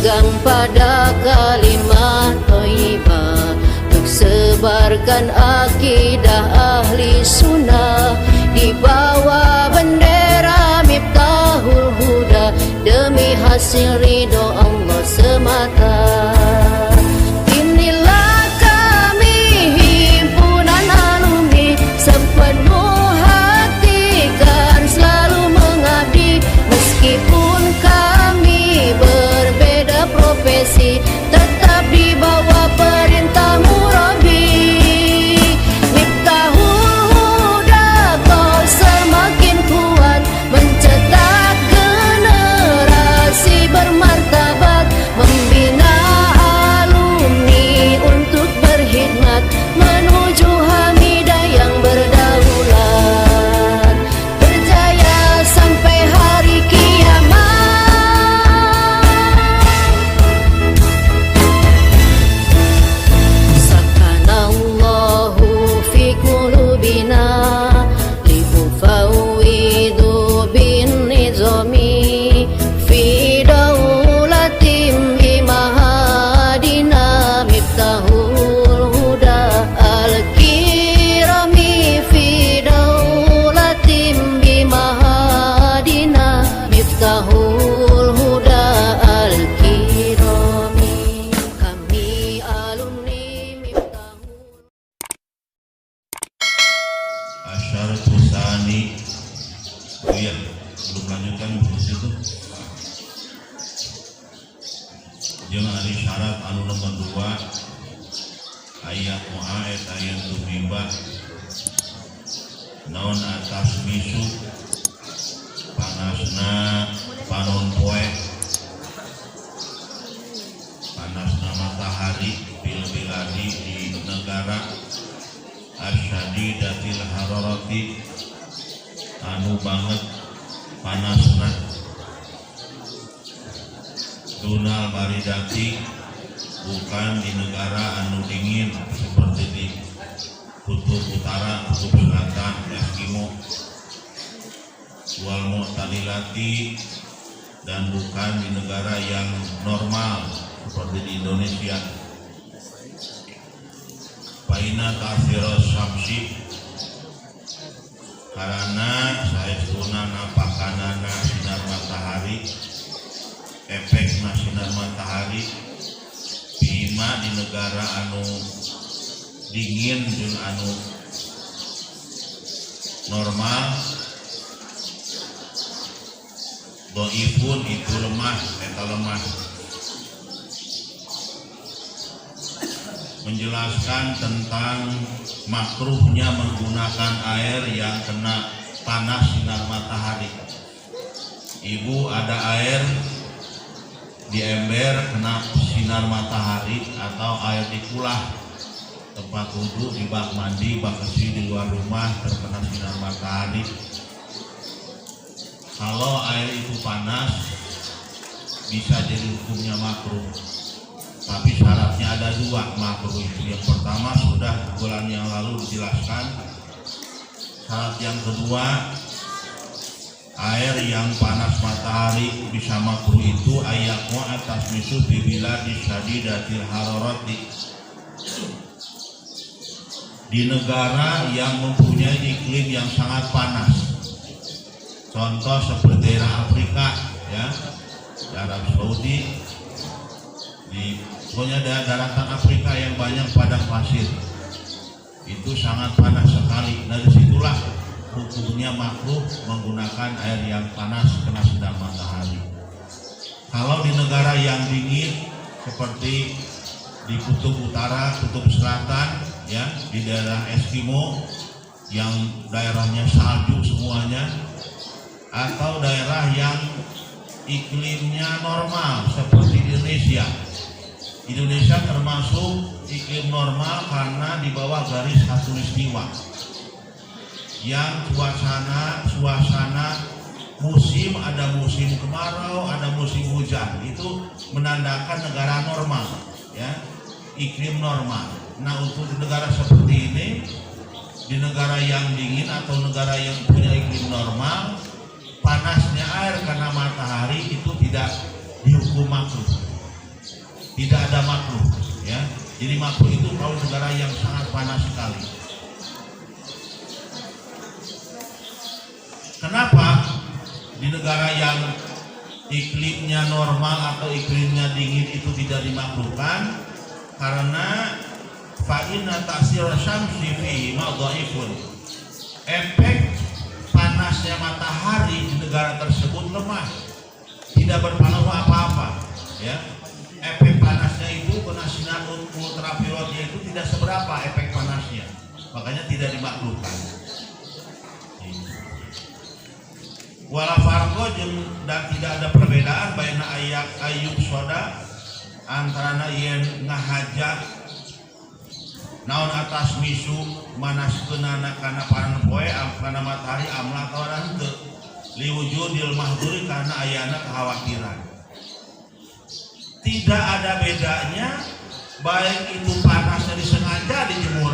berpegang pada kalimat thayyibah, untuk sebarkan akidah ahli sunnah di bawah bendera Miftahul Huda, demi hasil ridho Allah semata. Inilah kami himpunan alumni, sepenuh hati kan selalu mengabdi. Meskipun kami berbeda profesi, tetap di bawah perintah Murabi. Miftahul Huda kau semakin kuat, mencetak generasi bermartabat, membina alumni untuk berkhidmat menuju Hamidah yang berdaulat, berjaya sampai hari kiamat. Sakanallahu fi qulubina liufawwidu bin nizami fi daulatim bimahadina Miftahul Huda al-kirami fi daulatim bimahadina Miftahul Huda al-kirami. Kami alumni Miftahul. Asyaratu tsani. Oh iya, belum lanjutkan di situ. Jeung ari syarat anu nomor 2 ayat mu'aid ayat tumiba naon atas misu panasna panon poe, panasna matahari bil biladi di negara asyadidatil hararati anu banget panasna, dunal baridati bukan di negara anu dingin seperti di kutub utara, kutub selatan, Eskimo, wal mu'tadilati, dan bukan di negara yang normal seperti di Indonesia. Paina kafiros samsi, karena saestuna nampakanana sinar matahari, efek sinar matahari bima di negara anu dingin jeung anu normal, doifun itu lemah, eta lemah. Menjelaskan tentang makruhnya menggunakan air yang kena panas sinar matahari. Ibu ada air di ember kena sinar matahari atau air di kulah, tempat wudhu, di bak mandi, bak bersih di luar rumah terkena sinar matahari. Kalau air itu panas bisa jadi hukumnya makruh, tapi syaratnya ada 2 makruh itu. Yang pertama sudah bulan yang lalu dijelaskan. Syarat yang kedua, air yang panas matahari bisa makruh itu ayatmu atas misu bibila disyadidatil hararati, di negara yang mempunyai iklim yang sangat panas. Contoh seperti daerah Afrika, ya, di Arab Saudi, di pokoknya daratan Afrika yang banyak padang pasir, itu sangat panas sekali. Dari situlah hukumnya makruh menggunakan air yang panas kena sinar matahari. Kalau di negara yang dingin seperti di kutub utara, kutub selatan, ya, di daerah Eskimo yang daerahnya salju semuanya, atau daerah yang iklimnya normal seperti Indonesia. Indonesia termasuk iklim normal karena di bawah garis khatulistiwa, yang suasana musim, ada musim kemarau, ada musim hujan, itu menandakan negara normal, ya, iklim normal. Nah, untuk di negara seperti ini, di negara yang dingin atau negara yang punya iklim normal, panasnya air karena matahari itu tidak dihukum makruh. tidak ada makruh, ya. Jadi makruh itu kalau negara yang sangat panas sekali. Kenapa di negara yang iklimnya normal atau iklimnya dingin itu tidak dimakruhkan? Karena fa'inna ta'sir syamsi fihi dhaifun. Efek panasnya matahari di negara tersebut lemah, tidak berpengaruh apa-apa, ya. Efek panasnya itu kena sinar ultravioletnya itu tidak seberapa efek panasnya, makanya tidak dimakruhkan. Wala farqo dan tidak ada perbedaan baina ayyub soda antara yen ngahajat naon atas misu manaskeunana kana paran poe kana matahari amla kawaran teu liwujudil mahduri karena ayana kekhawatiran. Tidak ada bedanya baik itu panasnya disengaja dijemur.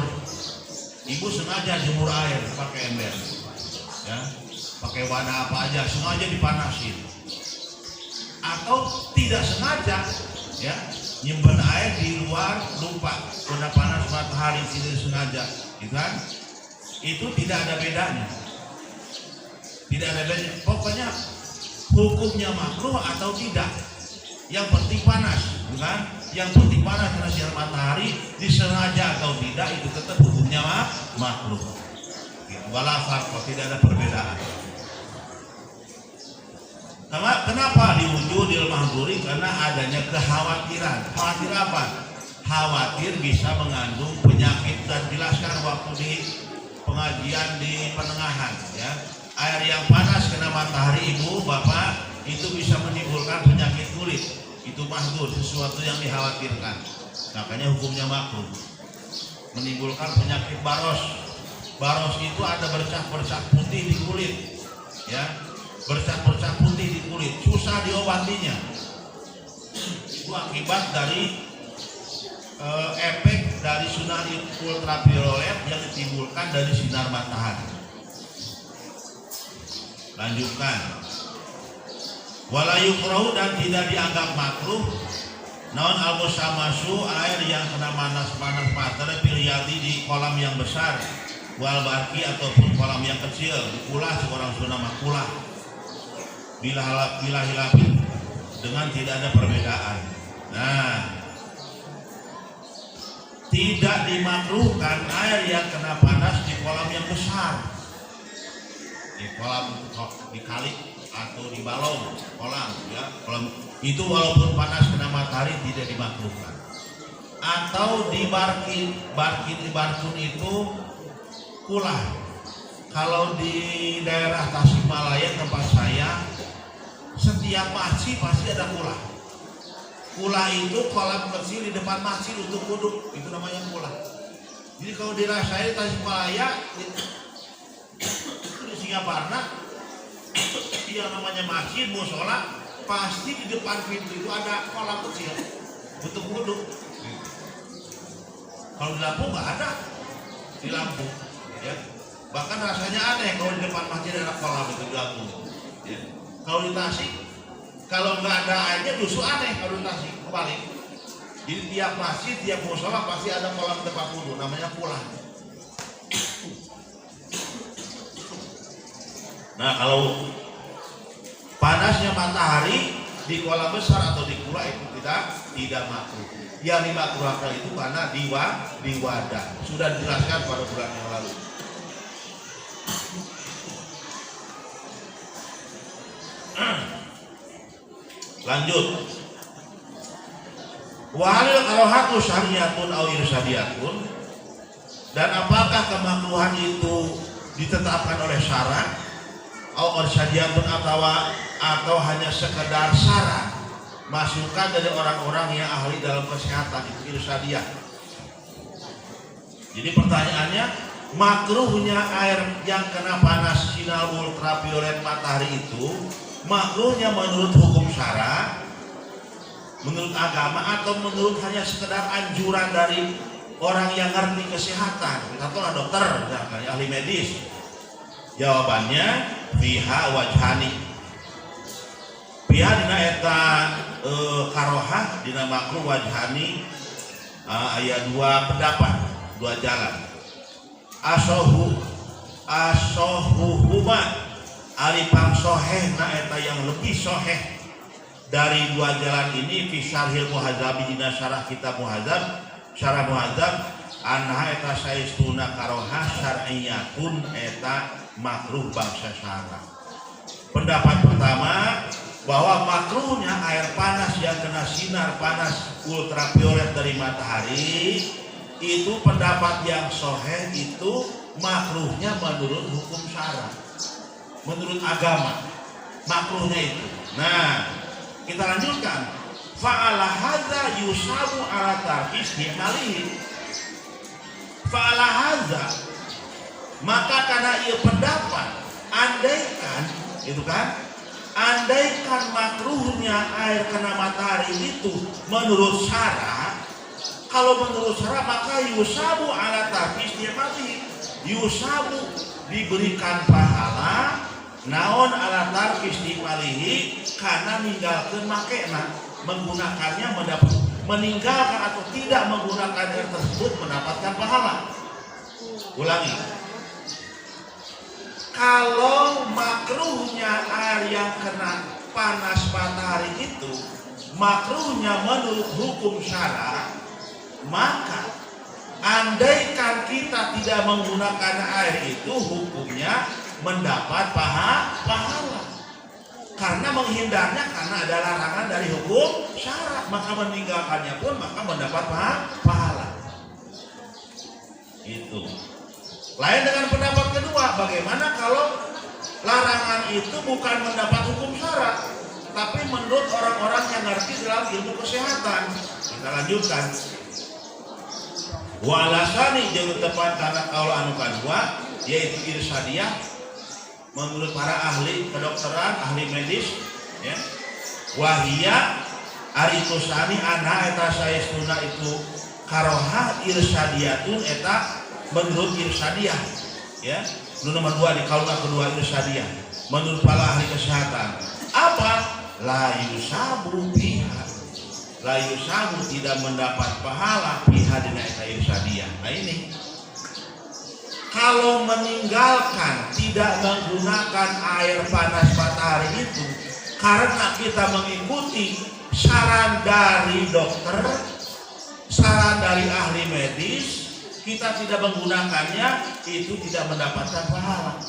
Ibu sengaja jemur air pakai ember, ya, pakai wadah apa aja sengaja dipanasin, atau tidak sengaja, ya, nyimpen air di luar lupa kena panas matahari tidak sengaja, gitu kan? Itu tidak ada bedanya, tidak ada bedanya. Pokoknya hukumnya makruh atau tidak, yang penting panas, bukan? Yang penting panas karena sinar matahari disengaja atau tidak itu tetap hukumnya makruh. Wala farqo, tidak ada perbedaan. Kenapa diwujudil mahduri? Karena adanya kekhawatiran. Khawatir apa? Khawatir bisa mengandung penyakit, dan jelaskan waktu di pengajian di penengahan, ya. Air yang panas kena matahari ibu bapak itu bisa menimbulkan penyakit kulit. Itu mahdur, sesuatu yang dikhawatirkan. Makanya hukumnya makruh. Menimbulkan penyakit baros. Baros itu ada bercak-bercak putih di kulit, ya. Bercak-bercak putih di kulit, susah diobatinya. Itu akibat dari efek dari sinar ultraviolet yang ditimbulkan dari sinar matahari. Lanjutkan. Wala yukrahu, dan tidak dianggap makruh naon al-musamasu air yang kena panas matahari piliyati di kolam yang besar, wal barki ataupun kolam yang kecil, di kulah seorang Sunda makulah. Bila hilafin dengan tidak ada perbedaan. Nah, tidak dimakruhkan air yang kena panas di kolam yang besar, di kolam di kali atau di balong kolam, ya. Kolam itu walaupun panas kena matahari tidak dimakruhkan. Atau di barkin itu kulah. Kalau di daerah Tasikmalaya tempat saya, setiap masjid pasti ada kulah. Kulah itu kolam kecil di depan masjid untuk wudhu, itu namanya kulah. Jadi kalau di daerah saya di Tasikmalaya, di Singaparna, yang namanya masjid musola, pasti di depan pintu itu ada kolam kecil untuk wudhu. Kalau di Lampung nggak ada, di Lampung, ya. Bahkan rasanya aneh kalau di depan masjid ada kolam itu di Lampung, ya. Kalau di Tasik, kalau nggak ada airnya justru aneh kalau di Tasik, kebalik. Jadi tiap masjid, tiap musola pasti ada kolam tempat wudhu, namanya kulah. Nah, kalau panasnya matahari di kolam besar atau di kulah itu tidak makruh. Yang dimakruhkan itu karena di wadah. Sudah dijelaskan pada bulan yang lalu. Lanjut. Wahalil karohatu syariatun aw irsyadiyatun, dan apakah kemakruhan itu ditetapkan oleh syarak aw irsyadiyatun atau hanya sekedar saran, masukan dari orang-orang yang ahli dalam kesehatan, itu irsyadiyah. Jadi pertanyaannya, makruhnya air yang kena panas sinar ultraviolet matahari itu makruhnya menurut hukum syara, menurut agama, atau menurut hanya sekedar anjuran dari orang yang ngerti kesehatan, katakanlah dokter, misalkan ahli medis? Jawabannya fiha wajhani. Fiha dina eta karohah dina makruh wajhani aya dua pendapat, dua jalan. Asohuhuma ari pangsohehna eta yang lebih soheh dari dua jalan ini fi syarhil muhadzab dina syarah kitab muhadzab, syarah muhadzab anha eta saistuna karohah syar'iyatun eta makruh bangsa syara. Pendapat pertama bahwa makruhnya air panas yang kena sinar panas ultraviolet dari matahari itu pendapat yang soheh, itu makruhnya menurut hukum syara, menurut agama makruhnya itu. Nah, kita lanjutkan. Fa'ala hadza yusabu ala tarkis di'malihi. Fa'ala hadza, maka karena ia pendapat, andaikan itu kan, andaikan makruhnya air kena matahari itu menurut syara, kalau menurut syara maka yusabu ala tarkis di'malihi, yusabu diberikan pahala naon ala tarkis di'malihi karena meninggalkan makena, menggunakannya meninggalkan atau tidak menggunakan air tersebut mendapatkan pahala. Ulangi, kalau makruhnya air yang kena panas matahari itu makruhnya menurut hukum syara, maka andaikan kita tidak menggunakan air itu hukumnya mendapat pahala. Karena menghindarnya karena ada larangan dari hukum syara, maka meninggalkannya pun maka mendapat pahala. Itu. Lain dengan pendapat kedua, bagaimana kalau larangan itu bukan mendapat hukum syara, tapi menurut orang-orang yang ngerti dalam ilmu kesehatan. Kita lanjutkan. Wa alasani jeung tepat karena kaul anu kadua yaitu irsyadiyah menurut para ahli kedokteran, ahli medis, ya. Wahia ari tusani anha eta saestuna itu karohah irsyadiyatun eta menurut irsyadiyah, ya. Nomor 2 di kaul kedua irsyadiyah menurut para ahli kesehatan. Apa? La yusabu biha. La yusabu tidak mendapat pahala biha dina eta irsyadiyah. Nah ini kalau meninggalkan tidak menggunakan air panas matahari itu karena kita mengikuti saran dari dokter, saran dari ahli medis, kita tidak menggunakannya, itu tidak mendapatkan pahala.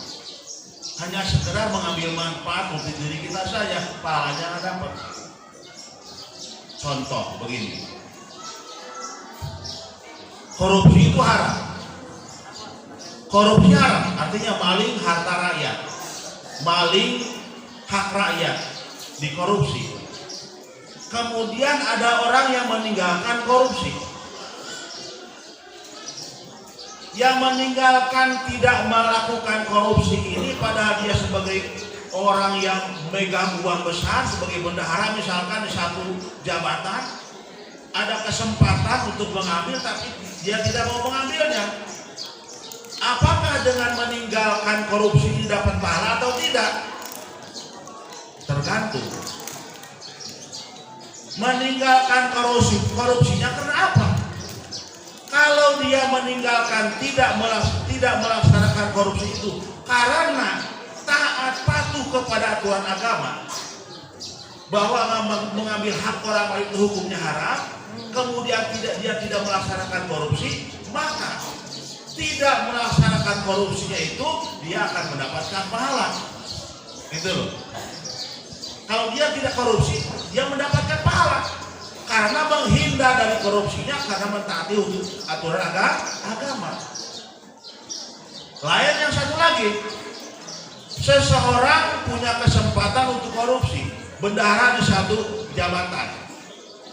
Hanya sekedar mengambil manfaat untuk diri kita saja, pahalanya nggak dapat. Contoh begini, korupsi itu haram. Korupsi haram, artinya maling harta rakyat, maling hak rakyat, dikorupsi. Kemudian ada orang yang meninggalkan korupsi, yang meninggalkan tidak melakukan korupsi ini padahal dia sebagai orang yang megang uang besar, sebagai bendahara misalkan di satu jabatan, ada kesempatan untuk mengambil tapi dia tidak mau mengambilnya. Apakah dengan meninggalkan korupsi ini dapat pahala atau tidak? Tergantung. Meninggalkan korupsinya karena apa? Kalau dia meninggalkan tidak melaksanakan korupsi itu karena taat patuh kepada aturan agama, bahwa mengambil hak orang lain itu hukumnya haram, kemudian dia tidak melaksanakan korupsi, maka tidak melaksanakan korupsinya itu dia akan mendapatkan pahala. Itu loh. Kalau dia tidak korupsi, dia mendapatkan pahala karena menghindar dari korupsinya, karena mentaati aturan agama. Lain yang satu lagi, seseorang punya kesempatan untuk korupsi, bendahara di satu jabatan,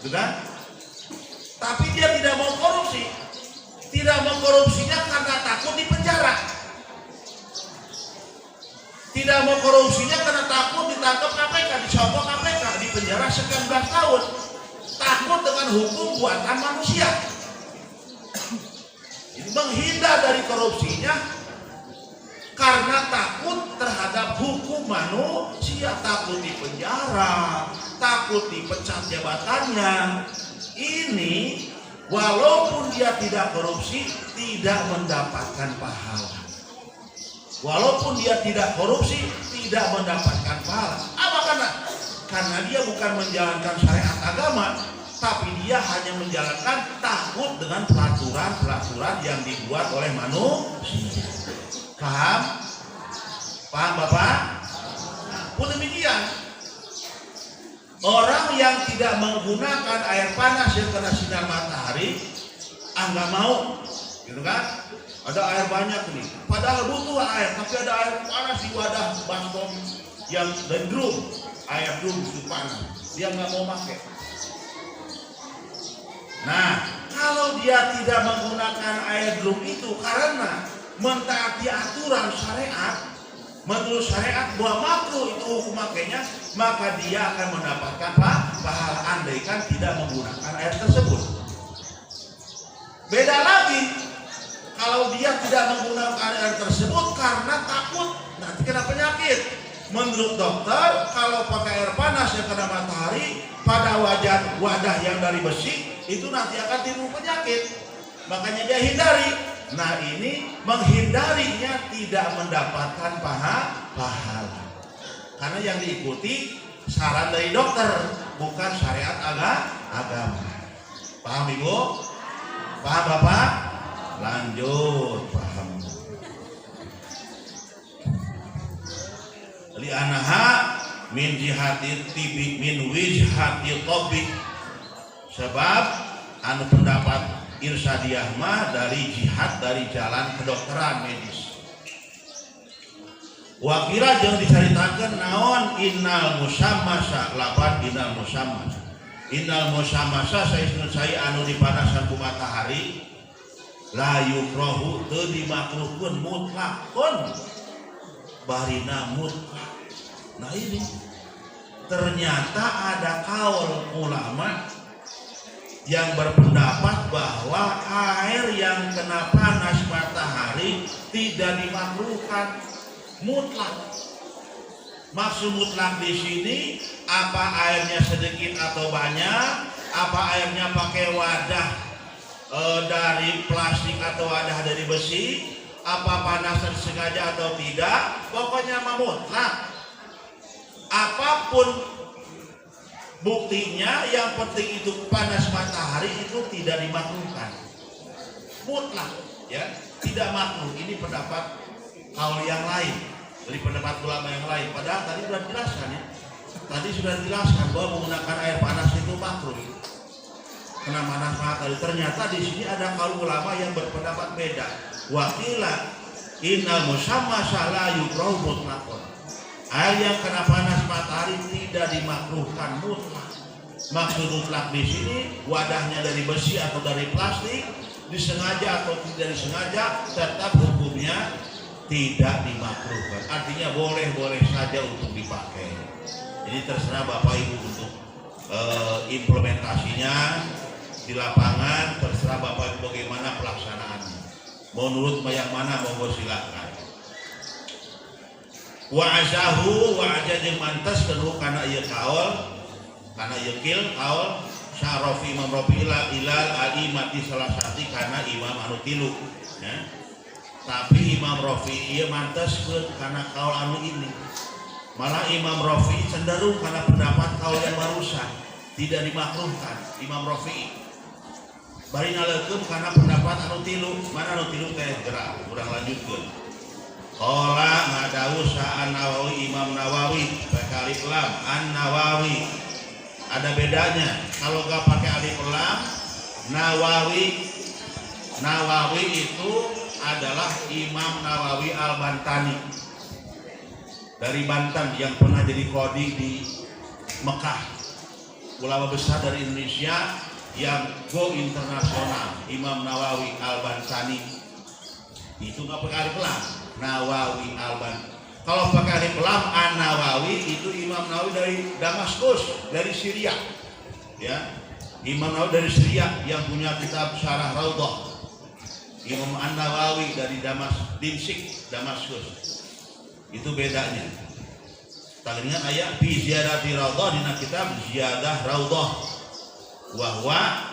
sudah, tapi dia tidak mau korupsi. Tidak mengkorupsinya karena takut dipenjara. Tidak mengkorupsinya karena takut ditangkap KPK, disogok KPK, dipenjara sekian belas tahun. Takut dengan hukum buatan manusia. Menghindar dari korupsinya karena takut terhadap hukum manusia, takut di penjara, takut dipecat jabatannya. Ini walaupun dia tidak korupsi, tidak mendapatkan pahala. Walaupun dia tidak korupsi, tidak mendapatkan pahala. Apa karena dia bukan menjalankan syariat agama, tapi dia hanya menjalankan takut dengan peraturan-peraturan yang dibuat oleh manusia. Paham? Paham Bapak? Pun demikian, orang yang tidak menggunakan air panas yang kena sinar matahari, nggak mau, gitu kan? Ada air banyak nih, padahal butuh air, tapi ada air panas di wadah baskom yang dan drum, air drum itu panas, dia nggak mau pakai. Nah, kalau dia tidak menggunakan air drum itu karena mentaati aturan syariat, menurut syariat bahwa makruh itu hukum makainya, maka dia akan mendapatkan pahala andaikan tidak menggunakan air tersebut. Beda lagi kalau dia tidak menggunakan air tersebut karena takut nanti kena penyakit. Menurut dokter, kalau pakai air panas yang kena matahari pada wadah yang dari besi, itu nanti akan timbul penyakit. Makanya dia hindari. Nah, ini menghindarinya tidak mendapatkan pahala. Karena yang diikuti saran dari dokter, bukan syariat agama. Paham Ibu? Paham Bapak? Lanjut, paham. Li'anaha min jihati tibi min wijhati tobik, sebab anu pendapat irsadiyah mah dari jihad, dari jalan kedokteran medis. Wakira jeung dicaritakeun naon innal musammasa, lapan innal musammasa. Innal musammasa saestu saya anu dipanasan ku matahari la yukrahu teu dimakruhkeun mutlakun barina mutlak. Nah ini ternyata ada kaul ulama yang berpendapat bahwa air yang kena panas matahari tidak dimakruhkan mutlak. Maksud mutlak di sini apa airnya sedikit atau banyak, apa airnya pakai wadah dari plastik atau wadah dari besi, apa panasan sengaja atau tidak, pokoknya mutlak. Apapun buktinya, yang penting itu panas matahari itu tidak dimakruhkan. Mutlak, ya, tidak makruh. Ini pendapat kaul yang lain dari pendapat ulama yang lain. Padahal tadi sudah dijelaskan ya. Tadi sudah dijelaskan bahwa menggunakan air panas itu makruh. Kena panas matahari. Ternyata di sini ada kaul ulama yang berpendapat beda. Wakila inna musammasa la yukrahu mutlaqan. Air yang kena panas matahari tidak dimakruhkan mutlak. Maksud mutlak di sini wadahnya dari besi atau dari plastik, disengaja atau tidak disengaja, tetap hukumnya tidak dimakruhkan. Artinya boleh-boleh saja untuk dipakai. Jadi terserah Bapak Ibu untuk implementasinya di lapangan, terserah Bapak Ibu bagaimana pelaksanaannya. Menurut yang mana monggo silakan. Wa'azahu wa'aza jeung mantas kenuh kana ieu kaul, kana ieu kil kaul syarafi Imam Rafi ilal aimati salasati kana imam anu tilu ya. Tapi Imam Rafi ieu manteskeun kana kaul anu ini. Malah Imam Rafi cenderung kana pendapat kaul yang barusan, tidak dimakruhkan. Imam Rafi bari naleukeun kana pendapat anu tilu. Mana anu tilu teh gerak urang lanjutkeun. Qala ngadawu sa An-Nawawi, Imam Nawawi pakai alif lam An-Nawawi. Ada bedanya kalau enggak pakai alif lam. Nawawi itu adalah Imam Nawawi Al-Bantani dari Banten yang pernah jadi qadhi di Mekah, ulama besar dari Indonesia yang go internasional. Imam Nawawi Al-Bantani itu enggak pakai alif lam. Nawawi Alban. Kalau pakai alif lam An-Nawawi itu Imam Nawawi dari Damaskus, dari Syria. Ya. Imam Nawawi dari Syria yang punya kitab Syarah Raudhah. Imam An-Nawawi dari Dimsyik, Damaskus. Itu bedanya. Tagringan ayat fi ziyadati raudhah dina kitab ziyadah raudhah. Wahwa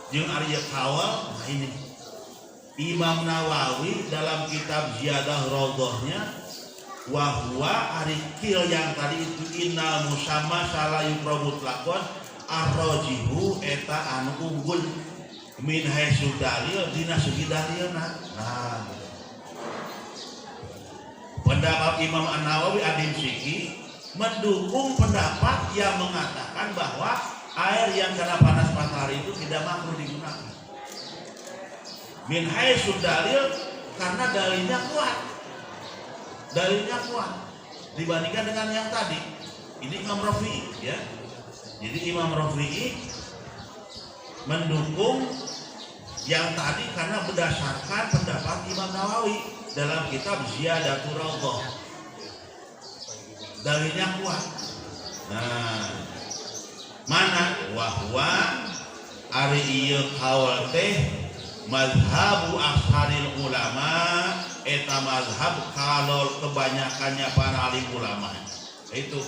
jeung ari kawal. Nah ini Imam Nawawi dalam kitab ziyadah raudhahnya wahwa ari kil yang tadi itu innal musamma sala yukrabut lakon arrojihu eta anu unggul min haitsu dalil dina segi dalilna. Nah pendapat Imam An-Nawawi Ad-Dimsyiki mendukung pendapat yang mengatakan bahwa air yang kena panas matahari itu tidak makruh digunakan. Min haitsu dalil karena dalilnya kuat. Dalilnya kuat dibandingkan dengan yang tadi. Ini Imam Rafi'i ya. Jadi Imam Rafi'i mendukung yang tadi karena berdasarkan pendapat Imam Nawawi dalam kitab Ziyadatul Raudhah. Dalilnya kuat. Nah, mana wahwa ari ieu kaul teh mazhabu asharil ulama eta mazhab kalau kebanyakannya para alim ulama. Itu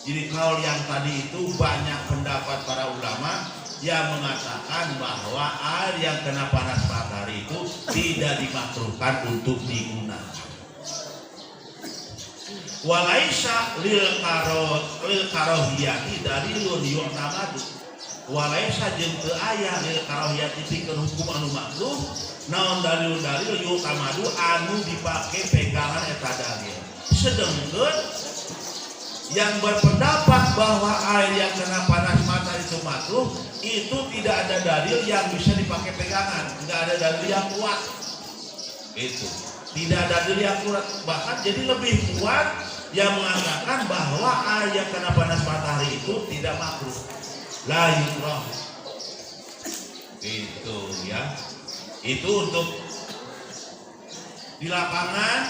jadi kaul yang tadi itu banyak pendapat para ulama yang mengatakan bahwa air yang kena panas matahari itu tidak dimakruhkan untuk digunakan. Walaisa lil karohiyati dalilun yu'tamadu. Walaisa jeung teu aya lil karohiyati pikeun hukum anu makruh naon dalil-dalil yu'tamadu anu dipake pegangan eta dalil. Sedengkeun yang berpendapat bahwa air yang kena panas matahari itu makruh itu tidak ada dalil yang bisa dipakai pegangan, tidak ada dalil yang kuat. Itu tidak ada dalil yang kuat, bahkan jadi lebih kuat yang mengatakan bahwa air yang kena panas matahari itu tidak makruh, la yukrah. Itu ya, itu untuk di lapangan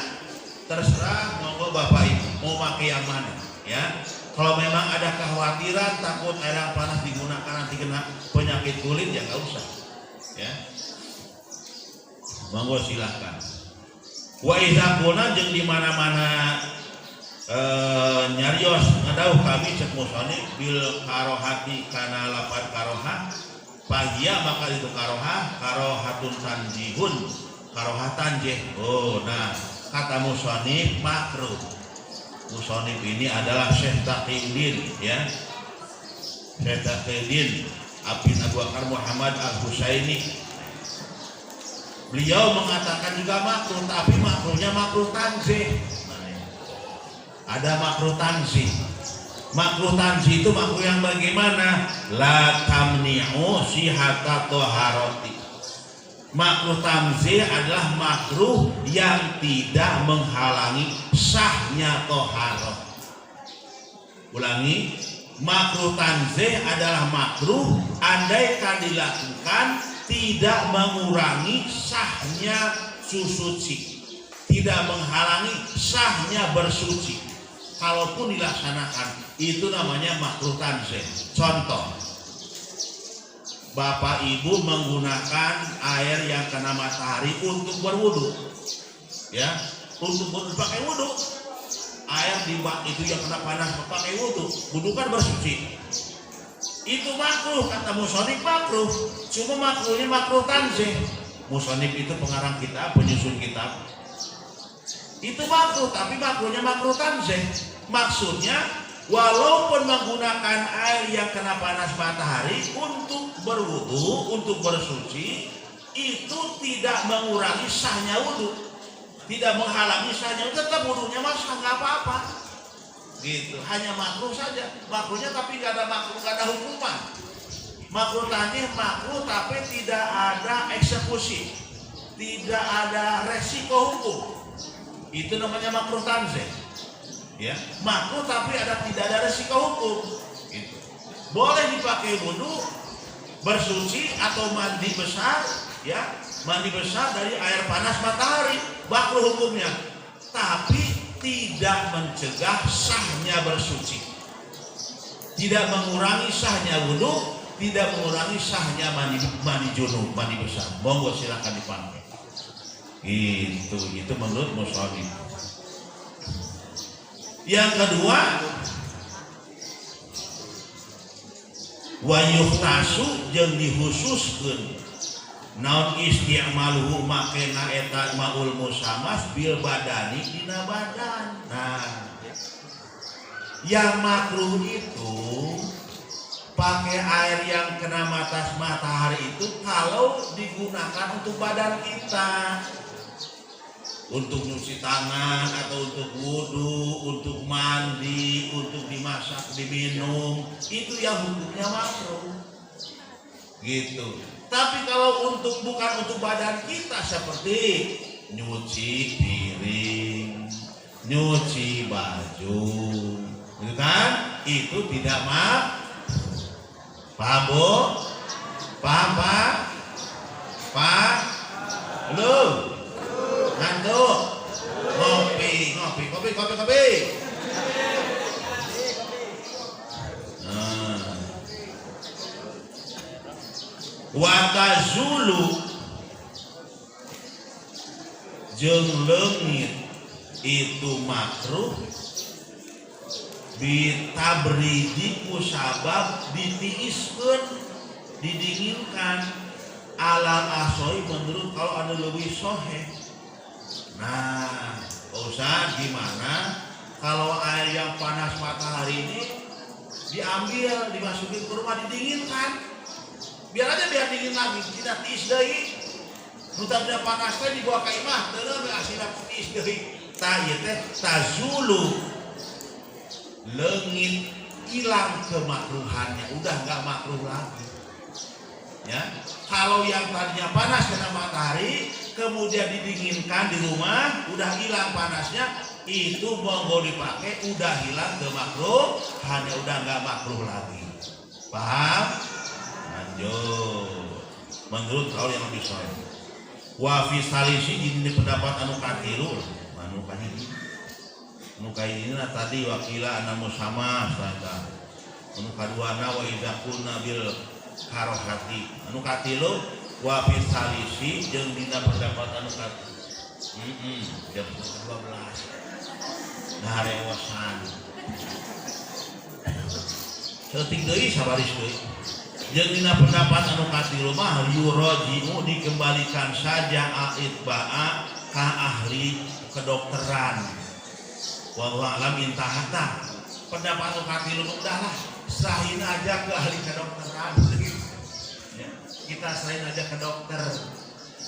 terserah monggo bapak ibu mau pakai yang mana ya. Kalau memang ada kekhawatiran takut air yang panas digunakan nanti kena penyakit kulit ya nggak usah ya, monggo silahkan. Wa idza kuna jeung di mana-mana nyarios ngadauh kami cek musonif bil karohati kana lapat karoha pagia maka itu karohatun tanjihun karohatan jeh. Oh nah kata musonif makruh. Musonif ini adalah Syekh Taqiyuddin ya, Syekh Taqiyuddin Abin Abu Bakar Muhammad Al-Husaini. Beliau mengatakan juga makruh, tapi makruhnya makruh tanzih. Ada makruh tanzih. Makruh tanzih itu makruh yang bagaimana? La tamni'u sihata toharoti. Makruh tanzih adalah makruh yang tidak menghalangi sahnya toharot. Ulangi, makruh tanzih adalah makruh andaikan dilakukan tidak mengurangi sahnya suci, tidak menghalangi sahnya bersuci. Kalaupun dilaksanakan itu namanya makruh tanzih. Contoh, bapak ibu menggunakan air yang kena matahari untuk berwudu ya, untuk pakai wudu. Air di bak itu yang kena panas pakai wudu kan bersuci, itu makruh kata musonif makruh. Cuma makruhnya makruh tanzih. Musonif itu pengarang kitab, penyusun kitab, itu makruh, tapi makruhnya makruh tanzih. Maksudnya walaupun menggunakan air yang kena panas matahari untuk berwudu, untuk bersuci, itu tidak mengurangi sahnya wudu, tidak menghalangi sahnya wudu, tetap wudunya masa nggak apa-apa. Gitu, hanya makruh saja. Makruhnya tapi nggak ada makruh, nggak ada hukuman. Makruh tanzih makruh tapi tidak ada eksekusi, tidak ada resiko hukum. Itu namanya makruh tanzih. Ya, makruh tapi tidak ada resiko hukum. Gitu. Boleh dipakai wudu, bersuci atau mandi besar, ya, mandi besar dari air panas matahari, makruh hukumnya. Tapi tidak mencegah sahnya bersuci, tidak mengurangi sahnya wudu, tidak mengurangi sahnya mandi junub, mandi besar. Monggo silakan dipakai. Itu menurut musonif. Yang kedua, wa yuhtasu jeung dihususkeun naon isti'maluhu makena eta maul musamas bil badani dina badan. Nah, yang makruh itu pakai air yang kena matahari itu kalau digunakan untuk badan kita, untuk nyuci tangan atau untuk wudhu, untuk mandi, untuk dimasak, diminum, itu yang hukumnya makruh gitu. Tapi kalau bukan untuk badan kita seperti nyuci piring, nyuci baju, gitu kan? Itu tidak paham Bu? Paham Pak? Pak? Belum? Ngantuk? Kopi. Watazulu jeung leungit itu makruh bitabridi kusabab ditiiskeun didinginkan alal asoi menurut kalau anu leuwih soheh. Nah, Ustaz gimana kalau air yang panas matahari ini diambil dimasukin ke rumah didinginkan? Biar dingin lagi, tidak tiis deui. Nu tadinya panas teh dibawa ka imah, teu we asina tiis deui. Tah ieu teh tazulu. Leungit hilang kemakruhannya, udah enggak makruh lagi. Ya. Kalau yang tadinya panas kena matahari, kemudian didinginkan di rumah, udah hilang panasnya, itu monggo dipakai, udah hilang kemakruhannya, udah enggak makruh lagi. Paham? Lanjut. Menurut kaul yang lebih sahih. Wa fi salisi ini pendapat anu katilu, anu kaini tadi wakila anamu sama saja. Anu kaduana wa idza kunna bil karohati. Anu katilu wa fi salisi jeung dina pendapat anu katilu. Jam 12. Nah rewasan. Seutik deui sabaris deui. Jeung dina pendapat anu katilu mah yuraji'u dikembalikan saja aitba'a ka ahli kedokteran. Wallahu a'lam intahata. Pendapat anu katilu udahlah serahin aja ke ahli kedokteran. Ya, kita serahin aja ke dokter.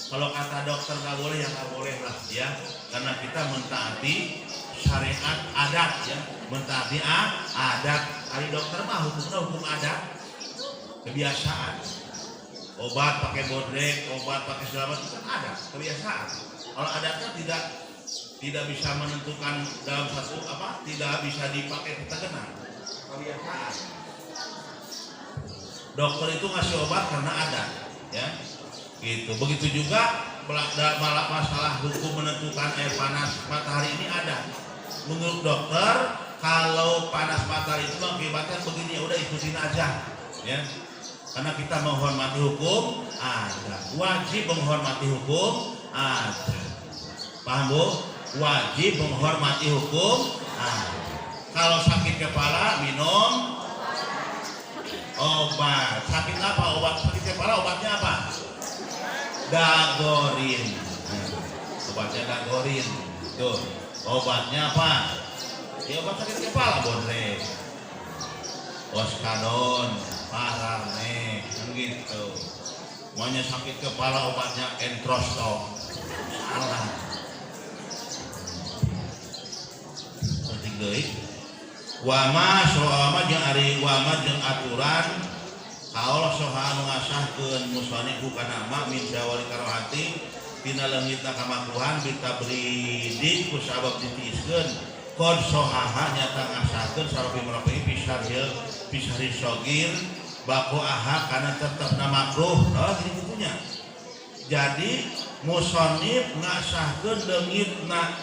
Kalau kata dokter nggak boleh ya nggak boleh lah ya, karena kita mentaati syariat adat ya, mentaati adat. Ahli dokter mah hukumnya hukum adat. Kebiasaan obat pakai bodrek, obat pakai segala macam kan ada kebiasaan. Kalau adatnya tidak bisa menentukan dalam satu tidak bisa dipakai ketegangan kebiasaan. Dokter itu ngasih obat karena adat ya gitu. Begitu juga masalah hukum menentukan air panas matahari ini ada. Menurut dokter kalau panas matahari itu mengakibatkan begini, ya udah ikutin aja ya. Karena kita menghormati hukum ada, wajib menghormati hukum ada. Paham Bu? Wajib menghormati hukum ada. Kalau sakit kepala minum obat. Sakit apa obat? Sakit kepala obatnya apa? Dagorin. Obatnya dagorin. Tuh. Obatnya apa? Ya obat sakit kepala bodrek. Oskadon, parane, kan gitu. Maunya sakit kepala obatnya entrostok. Salah. Penting deui. Wama soama jeung ari wama jeung aturan kaula soha anu ngasahkeun musanifu kana ma min jawali karohati tina leungitna kamakruhan bitabridi ku sabab ditiiskeun kod sohaha nyata ngasahkeun sarofi merapi pisari sogir baku aha karena tetap nama makruh. Oh gitunya. Jadi musonif ngasahkeun leungitna,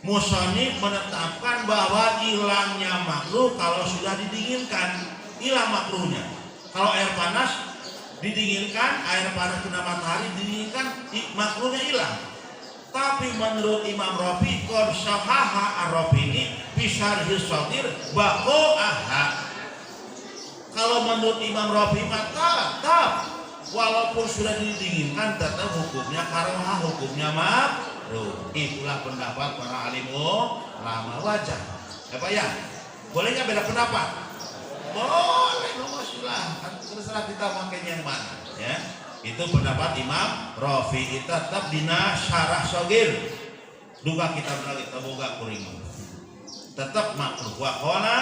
musonif menetapkan bahwa hilangnya makruh kalau sudah didinginkan, hilang makruhnya. Kalau air panas didinginkan, air panas kena matahari didinginkan, makruhnya hilang. Tapi menurut Imam Rafi kon sahaha ar-Rafi'i bisyarhis shaghir baqa'aha. Kalau menurut Imam Rafi tetap walaupun sudah didinginkan tetap hukumnya karena hukumnya makruh. Itulah pendapat para alim ulama wajah. Apa ya? Bolehnya beda pendapat? Boleh, silahkan. Terserah kita makanya yang mana, ya. Itu pendapat Imam Rafi'i tetap dina syarah shaghir. Duga kita lagi taboga kuring. Tetap makruh. Wa qala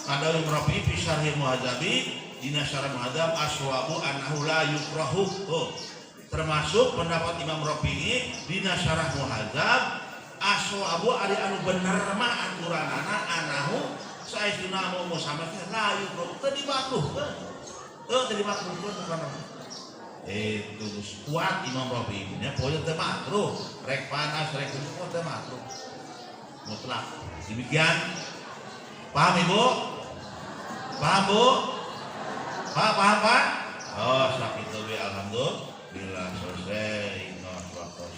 ada Imam Rafi'i fi syarhi muhadzabi dina syarah muhadzab aswabu annahu la yukrahu. Termasuk pendapat Imam Rafi'i dina syarah muhadzab aswabu ari anu bener mah aturanana anahu saestuna mau sama la yukrahu teu dimakruh. Teu dimakruh karena itu kuat Imam Rafi'i nya poe teu makruh, rek panas rek kuat teu makruh. Mutlak. Demikian. Paham Ibu? Paham Bu? Paham Pak? Oh, sakit we alhamdulillah selesai.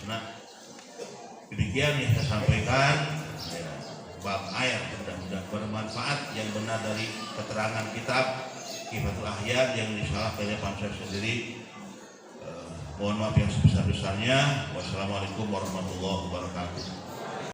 Nah, demikian yang saya sampaikan bab ayat, mudah-mudahan bermanfaat yang benar dari keterangan kitab Kifatul Ahyan yang disalah oleh Pansel sendiri. Mohon maaf yang sebesar-besarnya. Wassalamualaikum warahmatullahi wabarakatuh.